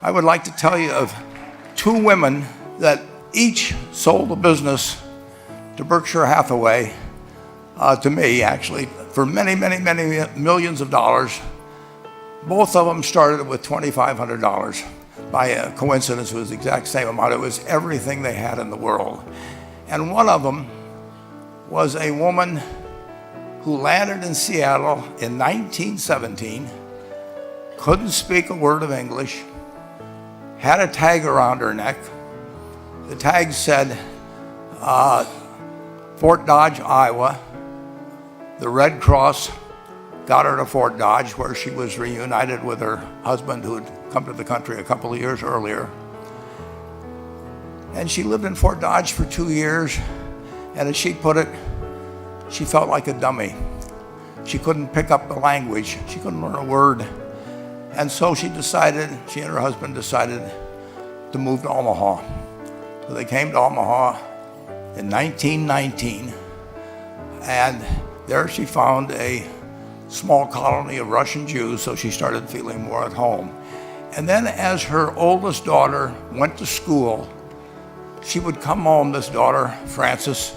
I would like to tell you of two women that each sold a business to Berkshire Hathaway, to me actually, for many, many, many millions of dollars. Both of them started with $2,500. By a coincidence, it was the exact same amount. It was everything they had in the world. And one of them was a woman who landed in Seattle in 1917, couldn't speak a word of English, had a tag around her neck. The tag said, Fort Dodge, Iowa. The Red Cross got her to Fort Dodge, where she was reunited with her husband who had come to the country a couple of years earlier. And she lived in Fort Dodge for 2 years, and as she put it, she felt like a dummy. She couldn't pick up the language. She couldn't learn a word. And so she and her husband decided to move to Omaha. So they came to Omaha in 1919, and there she found a small colony of Russian Jews, so she started feeling more at home. And then as her oldest daughter went to school, she would come home, this daughter, Frances,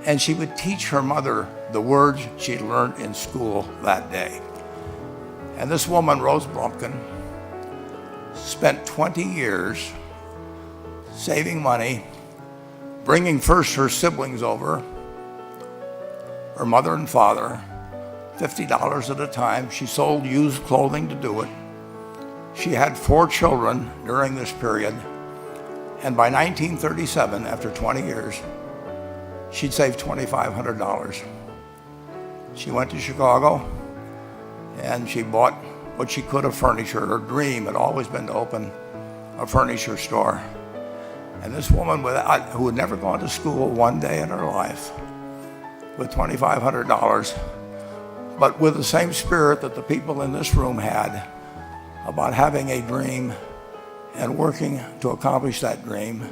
and she would teach her mother the words she'd learned in school that day. And this woman, Rose Blumpkin, spent 20 years saving money, bringing first her siblings over, her mother and father, $50 at a time. She sold used clothing to do it. She had 4 children during this period. And by 1937, after 20 years, she'd saved $2,500. She went to Chicago and she bought what she could of furniture. Her dream had always been to open a furniture store. And this woman who had never gone to school one day in her life, with $2,500, but with the same spirit that the people in this room had about having a dream and working to accomplish that dream,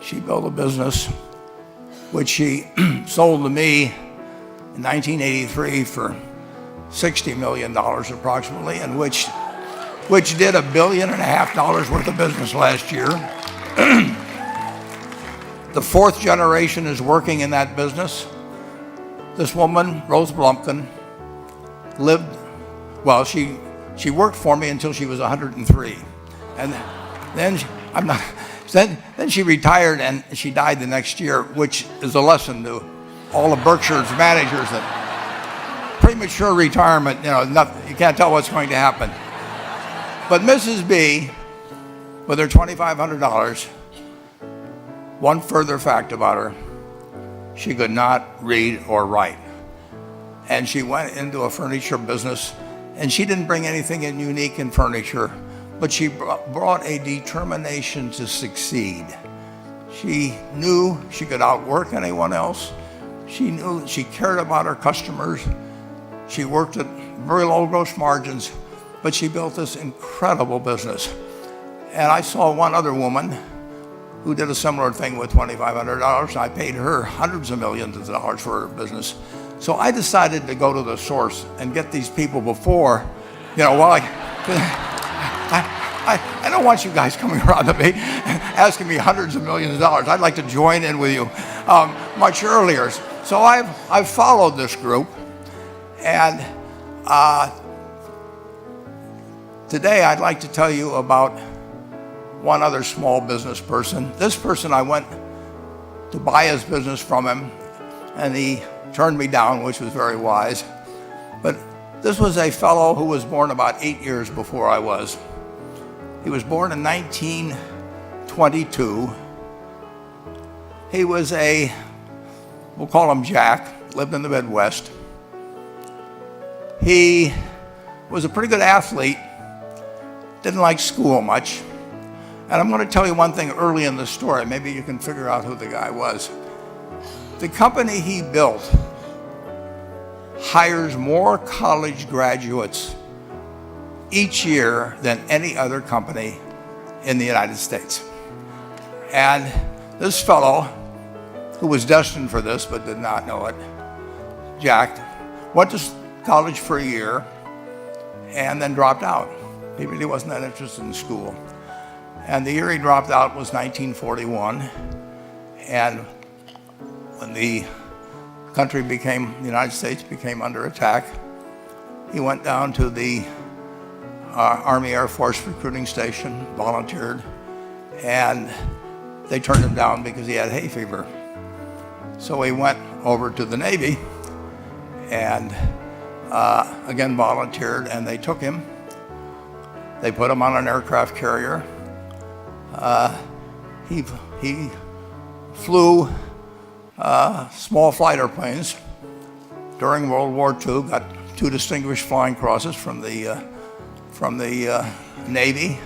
she built a business which she sold to me in 1983 for $60 million approximately, and which did $1.5 billion worth of business last year. The 4th generation is working in that business. This woman, Rose Blumpkin, she worked for me until she was 103. And then she retired and she died the next year, which is a lesson to all of Berkshire's managers that premature retirement, you can't tell what's going to happen. But Mrs. B, with her $2,500, one further fact about her: she could not read or write. And she went into a furniture business, and she didn't bring anything unique in furniture, but she brought a determination to succeed. She knew she could outwork anyone else. She knew she cared about her customers. She worked at very low gross margins, but she built this incredible business. And I saw one other woman who did a similar thing with $2,500. I paid her hundreds of millions of dollars for her business. So I decided to go to the source and get these people before, I don't want you guys coming around to me asking me hundreds of millions of dollars. I'd like to join in with you much earlier. So I've followed this group, and today I'd like to tell you about one other small business person. This person, I went to buy his business from him, and he turned me down, which was very wise. But this was a fellow who was born about 8 years before I was. He was born in 1922. He was we'll call him Jack, lived in the Midwest. He was a pretty good athlete, didn't like school much. And I'm going to tell you one thing early in the story. Maybe you can figure out who the guy was. The company he built hires more college graduates each year than any other company in the United States. And this fellow, who was destined for this but did not know it, Jack, went to college for a year and then dropped out. He really wasn't that interested in school. And the year he dropped out was 1941. And when the United States became under attack, he went down to the Army Air Force recruiting station, volunteered, and they turned him down because he had hay fever. So he went over to the Navy and again volunteered, and they took him. They put him on an aircraft carrier. He flew small flight airplanes during World War II, got 2 distinguished flying crosses from the Navy,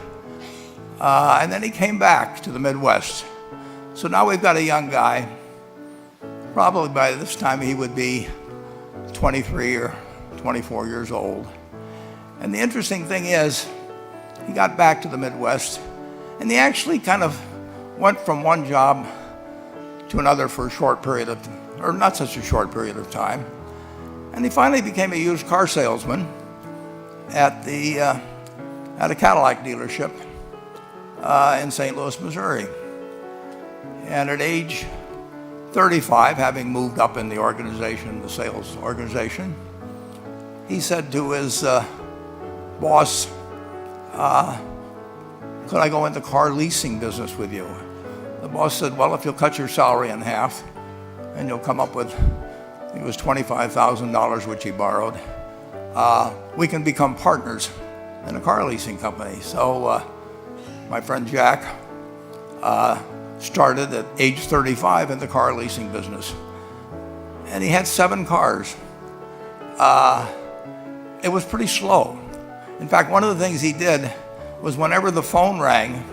and then he came back to the Midwest. So now we've got a young guy. Probably by this time he would be 23 or 24 years old. And the interesting thing is, he got back to the Midwest, and he actually kind of went from one job to another for a short period of, or not such a short period of time. And he finally became a used car salesman at a Cadillac dealership in St. Louis, Missouri. And at age 35, having moved up in the organization, the sales organization, he said to his boss, could I go into car leasing business with you? The boss said, well, if you'll cut your salary in half and you'll come up with, I think it was $25,000 which he borrowed, we can become partners in a car leasing company. So my friend Jack started at age 35 in the car leasing business. And he had 7 cars. It was pretty slow. In fact, one of the things he did was whenever the phone rang,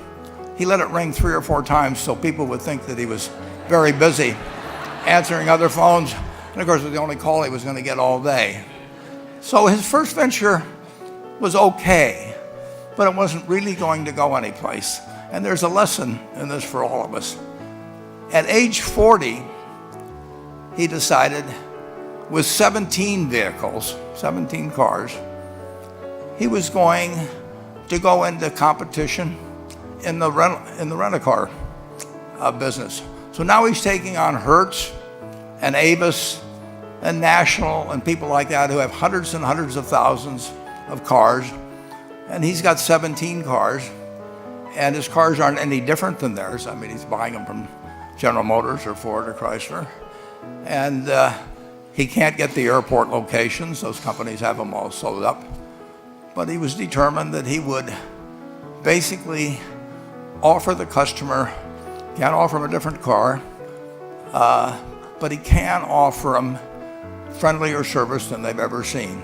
he let it ring 3 or 4 times so people would think that he was very busy answering other phones. And of course, it was the only call he was going to get all day. So his first venture was okay, but it wasn't really going to go anyplace. And there's a lesson in this for all of us. At age 40, he decided, with 17 vehicles, 17 cars, he was going to go into competition in the rent-a-car business. So now he's taking on Hertz and Avis and National and people like that who have hundreds and hundreds of thousands of cars. And he's got 17 cars, and his cars aren't any different than theirs. I mean, he's buying them from General Motors or Ford or Chrysler. And he can't get the airport locations. Those companies have them all sold up. But he was determined that he would basically offer the customer, can't offer him a different car, but he can offer them friendlier service than they've ever seen.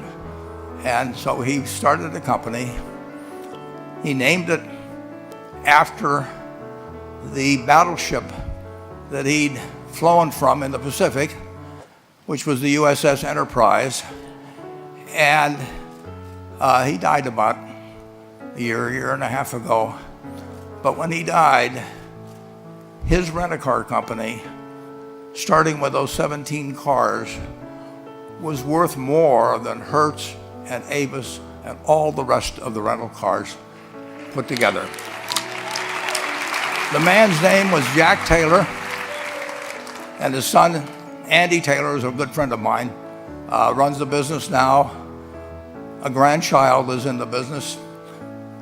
And so he started a company. He named it after the battleship that he'd flown from in the Pacific, which was the USS Enterprise. And he died about a year and a half ago. But when he died, his rent-a-car company, starting with those 17 cars, was worth more than Hertz and Avis and all the rest of the rental cars put together. The man's name was Jack Taylor, and his son, Andy Taylor, is a good friend of mine, runs the business now. A grandchild is in the business.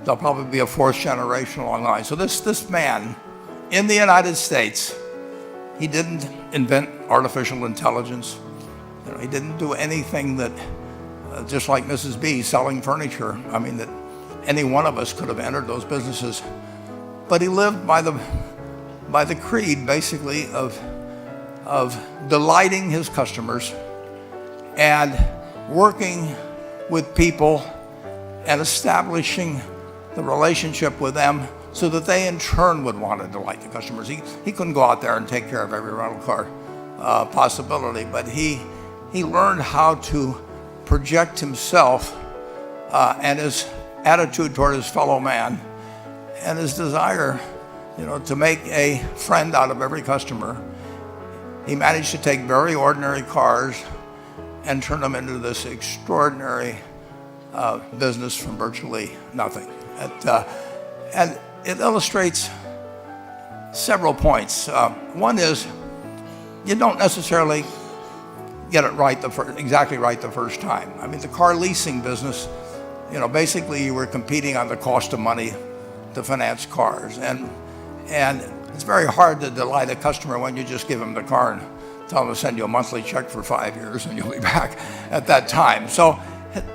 There'll probably be a 4th generation along the line. So this man, in the United States, he didn't invent artificial intelligence. You know, he didn't do anything that, just like Mrs. B selling furniture, I mean, that any one of us could have entered those businesses. But he lived by the creed, basically, of delighting his customers and working with people and establishing the relationship with them so that they in turn would want to delight the customers. He couldn't go out there and take care of every rental car possibility, but he learned how to project himself and his attitude toward his fellow man and his desire, to make a friend out of every customer. He managed to take very ordinary cars and turn them into this extraordinary business from virtually nothing. And it illustrates several points. One is you don't necessarily get it right exactly right the first time. I mean, the car leasing business, basically you were competing on the cost of money to finance cars, and it's very hard to delight a customer when you just give him the car and tell him to send you a monthly check for 5 years and you'll be back at that time. So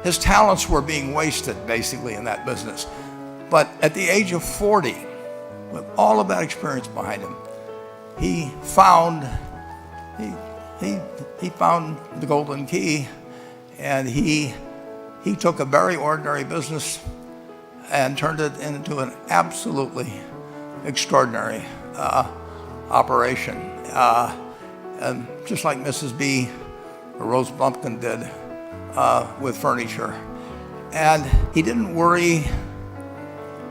his talents were being wasted basically in that business. But at the age of 40, with all of that experience behind him, he found the golden key, and he took a very ordinary business and turned it into an absolutely extraordinary operation. And just like Mrs. B or Rose Blumpkin did with furniture. And he didn't worry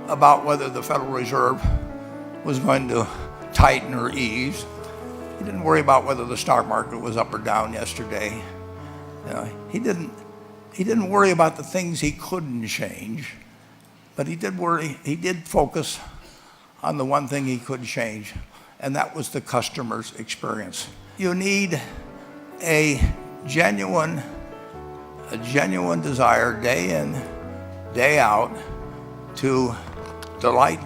about whether the Federal Reserve was going to tighten or ease. He didn't worry about whether the stock market was up or down yesterday. He didn't worry about the things he couldn't change, but he did focus on the one thing he could change, and that was the customer's experience. You need a genuine desire day in, day out to delight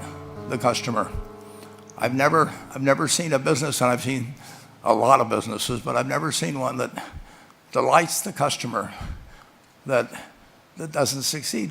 the customer. I've never seen a business, and I've seen a lot of businesses, but I've never seen one that delights the customer that doesn't succeed.